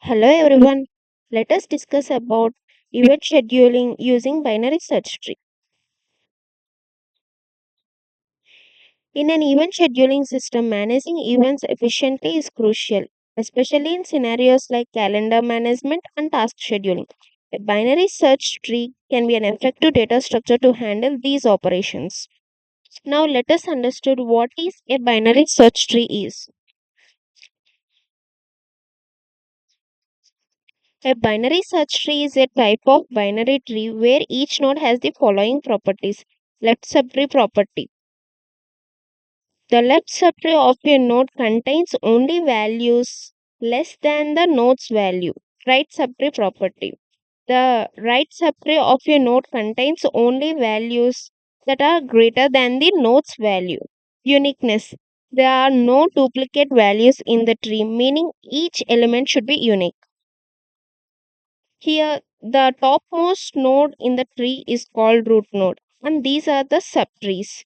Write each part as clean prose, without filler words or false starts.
Hello everyone. Let us discuss about event scheduling using binary search tree. In an event scheduling system, managing events efficiently is crucial, especially in scenarios like calendar management and task scheduling. A binary search tree can be an effective data structure to handle these operations. Now let us understand what is a binary search tree is. A binary search tree is a type of binary tree where each node has the following properties. Left subtree property. The left subtree of a node contains only values less than the node's value. Right subtree property. The right subtree of a node contains only values that are greater than the node's value. Uniqueness. There are no duplicate values in the tree, meaning each element should be unique. Here, the topmost node in the tree is called root node, and these are the subtrees.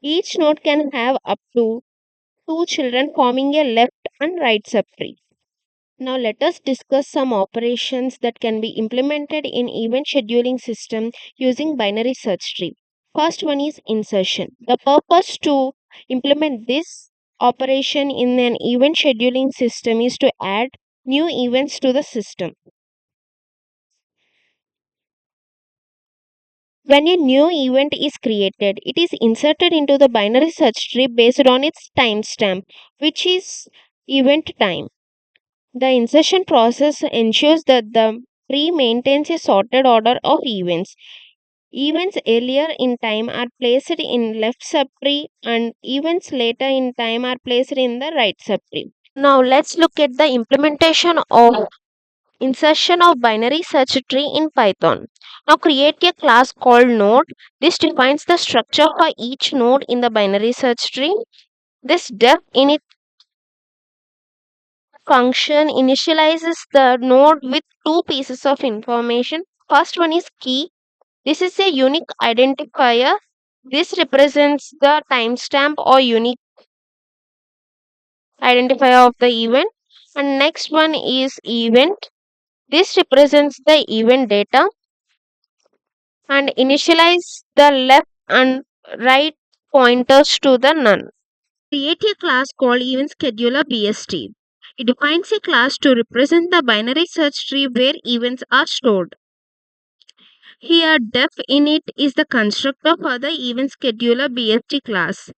Each node can have up to two children forming a left and right subtree. Now let us discuss some operations that can be implemented in event scheduling system using binary search tree. First one is insertion. The purpose to implement this operation in an event scheduling system is to add new events to the system. When a new event is created, it is inserted into the binary search tree based on its timestamp, which is event time. The insertion process ensures that the tree maintains a sorted order of events. Events earlier in time are placed in left subtree and events later in time are placed in the right subtree. Now let's look at the implementation of insertion of binary search tree in Python. Now create a class called node. This defines the structure for each node in the binary search tree. This def init function initializes the node with two pieces of information. First one is key. This is a unique identifier. This represents the timestamp or unique identifier of the event. And next one is event. This represents the event data and initialize the left and right pointers to the none. Create a class called event scheduler BST. It defines a class to represent the binary search tree where events are stored. Here, def init is the constructor for the event scheduler BST class.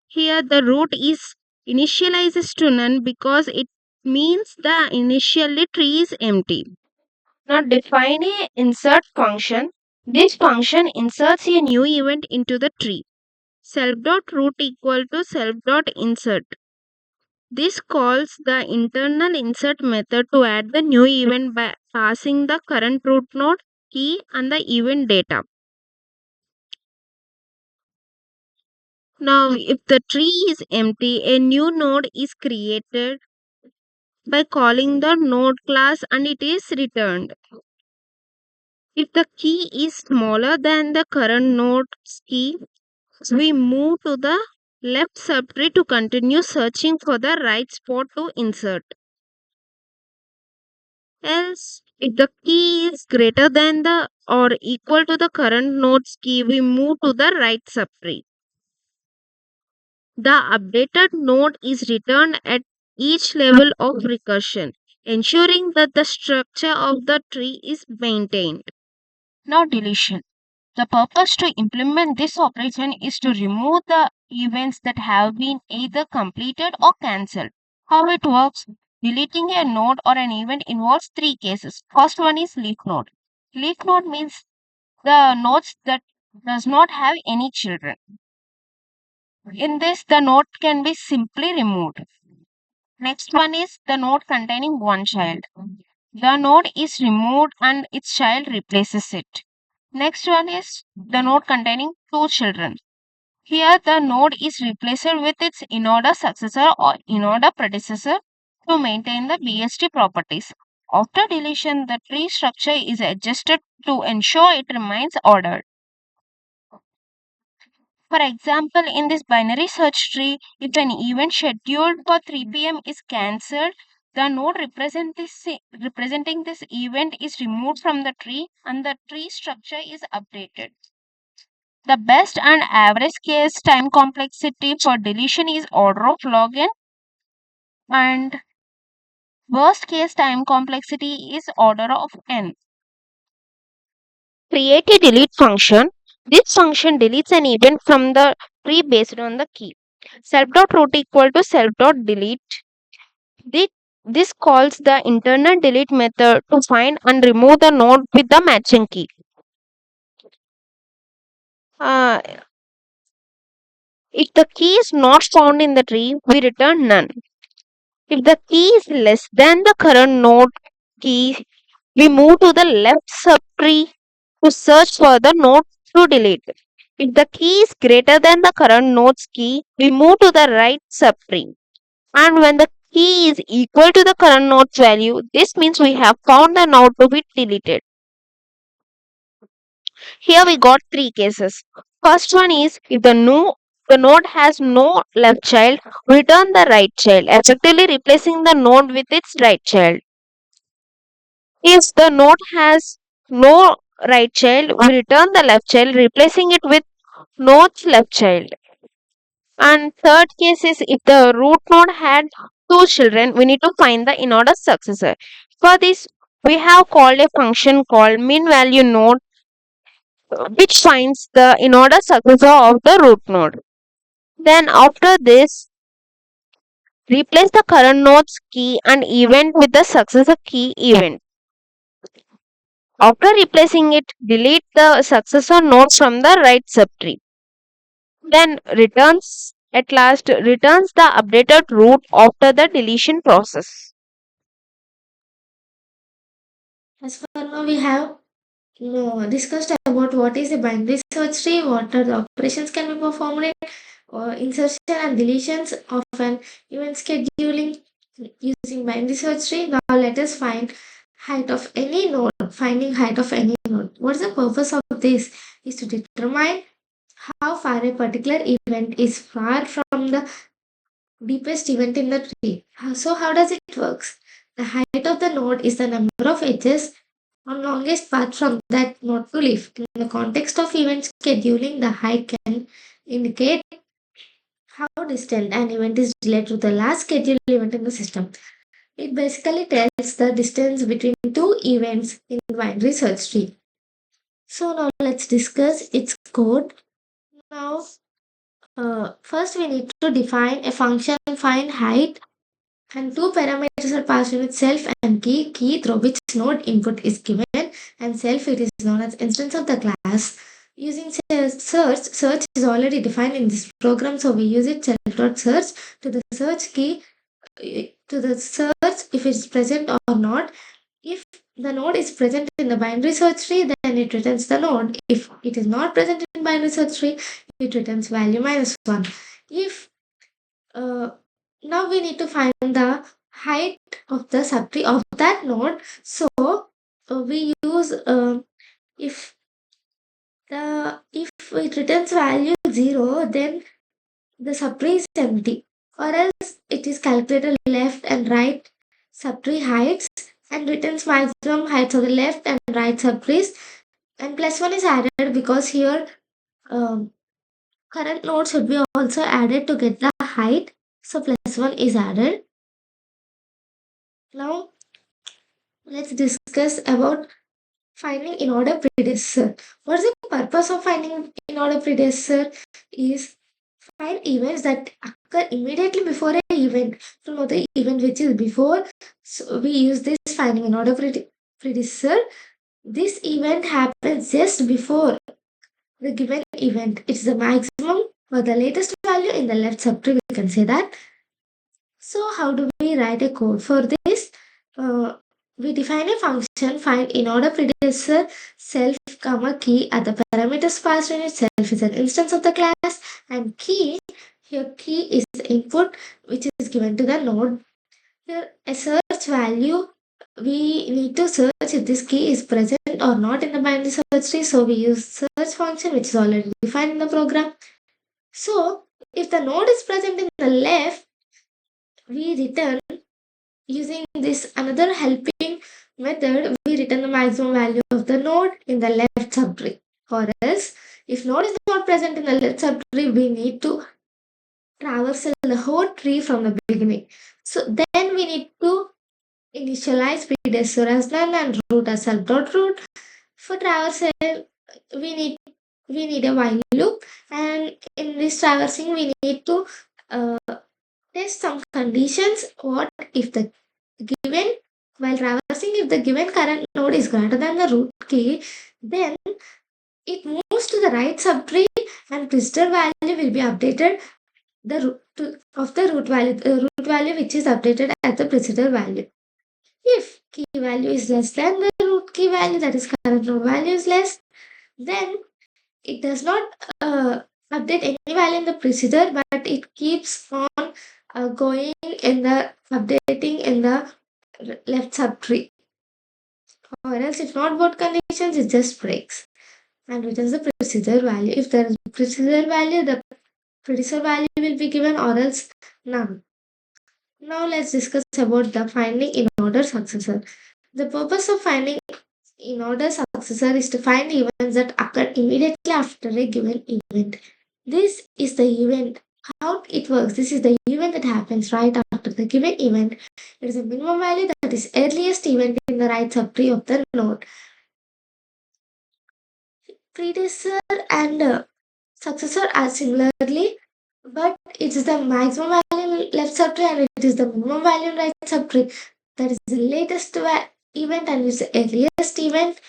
Here, the root is initializes to none because it means the initial tree is empty. Now, define a insert function. This function inserts a new event into the tree. Self.root equal to self.insert. This calls the internal insert method to add the new event by passing the current root node, key, and the event data. Now, if the tree is empty, a new node is created by calling the node class and it is returned. If the key is smaller than the current node's key, we move to the left subtree to continue searching for the right spot to insert. Else, if the key is greater than the or equal to the current node's key, we move to the right subtree. The updated node is returned at each level of recursion, ensuring that the structure of the tree is maintained. Now, deletion. The purpose to implement this operation is to remove the events that have been either completed or cancelled. How it works? Deleting a node or an event involves three cases. First one is leaf node. Leaf node means the nodes that does not have any children. In this, the node can be simply removed. Next one is the node containing one child. The node is removed and its child replaces it. Next one is the node containing two children. Here the node is replaced with its in-order successor or in-order predecessor to maintain the BST properties. After deletion, the tree structure is adjusted to ensure it remains ordered. For example, in this binary search tree, if an event scheduled for 3 p.m. is cancelled, the node representing this event is removed from the tree and the tree structure is updated. The best and average case time complexity for deletion is order of log n, and worst case time complexity is order of n. Create a delete function. This function deletes an event from the tree based on the key. Self.root equal to self.delete. Thi- This calls the internal delete method to find and remove the node with the matching key. Uh, if the key is not found in the tree, we return none. If the key is less than the current node key, we move to the left subtree to search for the node to delete. If the key is greater than the current node's key, we move to the right subtree. And when the key is equal to the current node's value, this means we have found the node to be deleted. Here we got three cases. First one is if the node has no left child, return the right child, effectively replacing the node with its right child. If the node has no right child, we return the left child, replacing it with node's left child. And third case is if the root node had two children, we need to find the in-order successor. For this, we have called a function called mean value node, which finds the in-order successor of the root node. Then after this, replace the current node's key and event with the successor key event. After replacing it, delete the successor node from the right subtree. Then returns the updated root after the deletion process. As for now, we have discussed about what is a binary search tree, what are the operations can be performed in insertion and deletions of an event scheduling using binary search tree. Now let us find height of any node, finding height of any node. What is the purpose of this? Is to determine how far a particular event is far from the deepest event in the tree. So how does it works? The height of the node is the number of edges on longest path from that node to leaf. In the context of event scheduling, the height can indicate how distant an event is related to the last scheduled event in the system. It basically tells the distance between two events in binary search tree. So now let's discuss its code. Now, first we need to define a function find height, and two parameters are passed in with self and key through which node input is given, and self it is known as instance of the class. Using search is already defined in this program, so we use it self.search to the search key to the search if it is present or not. If the node is present in the binary search tree, then it returns the node. If it is not present in binary search tree, it returns value -1. If now we need to find the height of the subtree of that node. So we use if if it returns value 0, then the subtree is empty, or else it is calculated left and right subtree heights and returns maximum heights of the left and right subtrees, and +1 is added because here um, current node should be also added to get the height, so +1 is added. Now let's discuss about finding in order predecessor. What is the purpose of finding in order predecessor? Is find events that occur immediately before an event. To know the event which is before, so we use this finding in order predecessor. This event happens just before the given event. It's the maximum or the latest value in the left subtree. We can say that. So how do we write a code for this? Uh, we define a function find in order predecessor self comma key at the parameters passed in itself is an instance of the class, and key here key is the input which is given to the node. Here a search value, we need to search if this key is present or not in the binary search tree, so we use search function which is already defined in the program. So if the node is present in the left, we return Using this another helping method, we return the maximum value of the node in the left subtree. Or else, if node is not present in the left subtree, we need to traverse the whole tree from the beginning. So then we need to initialize predecessor as none and root as self.root. For traversal, we need we need a while loop, and in this traversing we need to uh, test some conditions. What if the given while traversing, if the given current node is greater than the root key, then it moves to the right subtree and precedent value will be updated the of the root value which is updated at the precedent value. If key value is less than the root key value, that is current node value is less, then it does not update any value in the procedure, but it keeps on going in the updating in the left subtree. Or else, if not both conditions, it just breaks and returns the procedure value. If there is procedure value, the predecessor value will be given, or else none. Now let's discuss about the finding in order successor. The purpose of finding in order successor is to find events that occur immediately after a given event. This is the event. How it works. This is the event that happens right after the given event. It is a minimum value that is earliest event in the right subtree of the node. Predecessor and successor are similarly, but it is the maximum value in left subtree and it is the minimum value in right subtree. That is the latest event and it's the earliest event.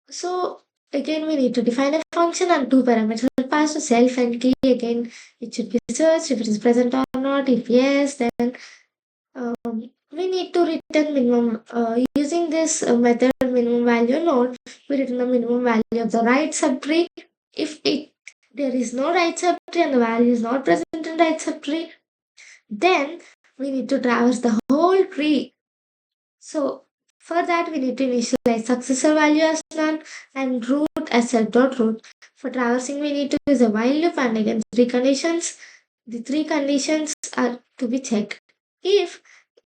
So again, we need to define a function and two parameters passed to self and key. Again, it should be searched if it is present or not. If yes, then we need to return minimum. Using this method minimum value node, we return the minimum value of the right subtree. If there is no right subtree and the value is not present in right subtree, then we need to traverse the whole tree. So for that, we need to initialize successor value as none and root as self.root. For traversing, we need to use a while loop and again three conditions. The three conditions are to be checked. If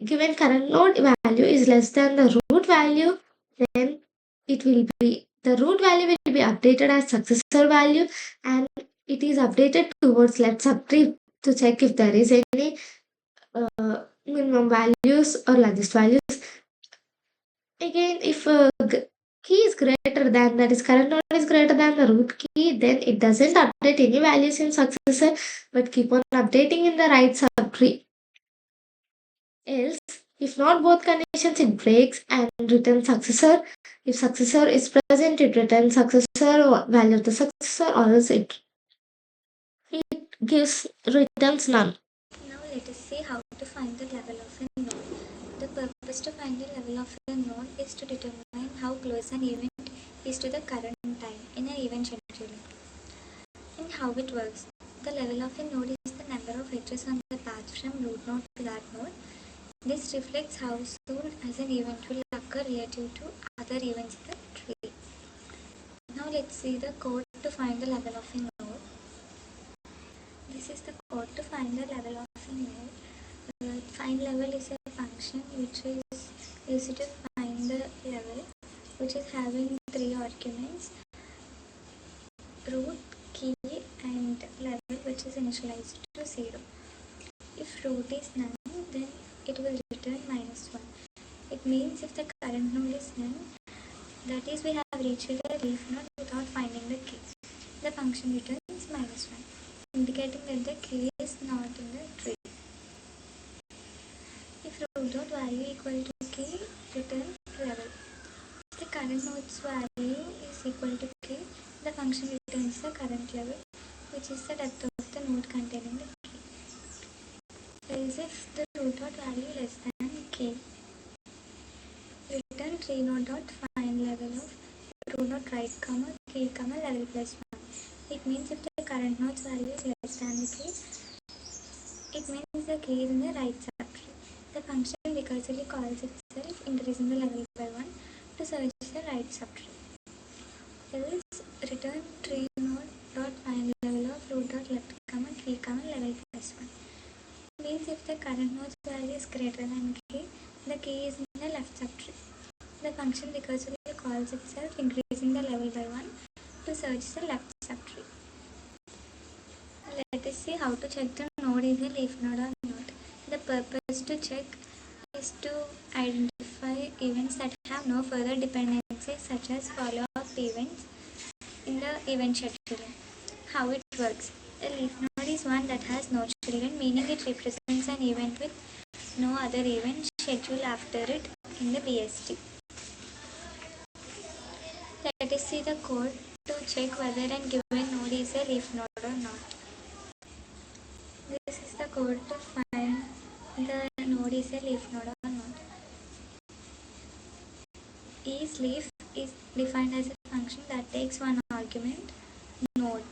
given current node value is less than the root value, then it will be the root value will be updated as successor value and it is updated towards left subtree to check if there is any minimum values or largest values. Again, if key is greater than, that is current node is greater than the root key, then it doesn't update any values in successor but keep on updating in the right subtree. Else, if not both conditions, it breaks and returns successor. If successor is present, it returns successor or value of the successor, or else it gives returns none. Now let us see how to find the level of a node. The purpose to find the level of a node is to determine how close an event is to the current time in an event scheduler. In how it works, the level of a node is the number of edges on the path from root node to that node. This reflects how soon as an event will occur relative to other events in the tree. Now let's see the code to find the level of a node. This is the code to find the level of a node. Find level is a function which is used to find the level, which is having three arguments: root, key, and level, which is initialized to 0. If root is none, then it will return -1. It means if the current node is none, that is we have reached the leaf node without finding the key. The function returns -1, indicating that the key is not in the tree. If root dot value equal to key, return level. If the current node's value is equal to key, the function returns the current level, which is the depth of the node containing the key. Else if the root dot value less than key, return tree node dot find level of root dot right comma key comma level plus 1. It means if the current node's value is less than the key, it means the key is in the right subtree. The function recursively calls itself, increasing the level by 1 to search the right subtree. Else, return tree node dot find level of root dot left comma key comma level plus 1. Means if the current node's value is greater than key, subtree. The function recursively calls itself, increasing the level by 1 to search the left subtree. Let us see how to check the node is a leaf node or not. The purpose to check is to identify events that have no further dependencies, such as follow-up events in the event scheduler. How it works. A leaf node is one that has no children, meaning it represents an event with no other event scheduled after it in the BST. Let us see the code to check whether a given node is a leaf node or not. This is the code to find the node is a leaf node or not. Each leaf is defined as a function that takes one argument, node,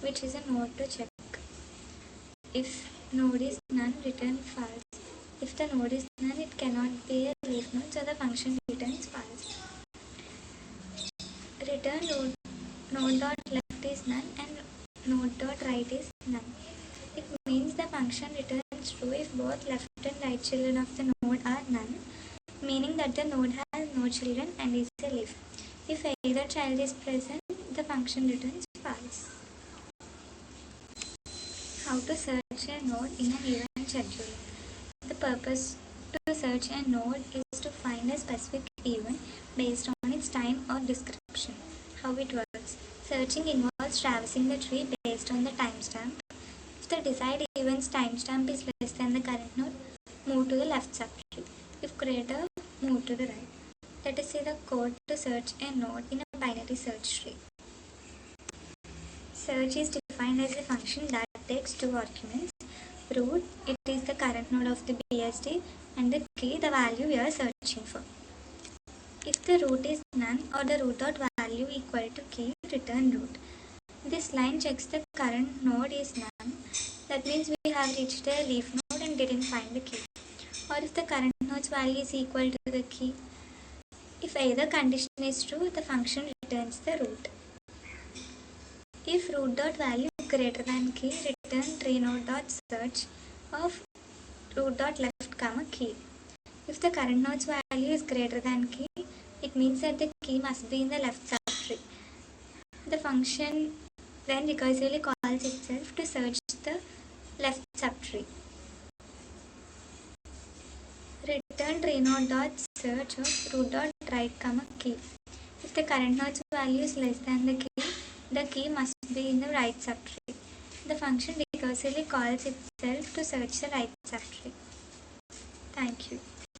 which is a node to check. If node is none, return false. If the node is none, it cannot be a leaf node, so the function returns false. Return node dot left is none and node dot right is none. It means the function returns true if both left and right children of the node are none, meaning that the node has no children and is a leaf. If either child is present, the function returns false. How to search a node in an event scheduler. The purpose to search a node is to find a specific event based on its time or description. How it works. Searching involves traversing the tree based on the timestamp. If the desired event's timestamp is less than the current node, move to the left subtree. If greater, move to the right. Let us see the code to search a node in a binary search tree. Search is defined as a function that takes two arguments. Root, it is the current node of the BSD, and the key, the value we are searching for. If the root is none or the root dot value equal to key, return root. This line checks the current node is none. That means we have reached a leaf node and didn't find the key. Or if the current node's value is equal to the key. If either condition is true, the function returns the root. If root dot value greater than key, return tree node dot search of root dot left comma key. If the current node's value is greater than key, it means that the key must be in the left subtree. The function then recursively calls itself to search the left subtree. Return tree node dot search of root dot right comma key. If the current node's value is less than the key must be in the right subtree. The function recursively calls itself to search the right subtree. Thank you.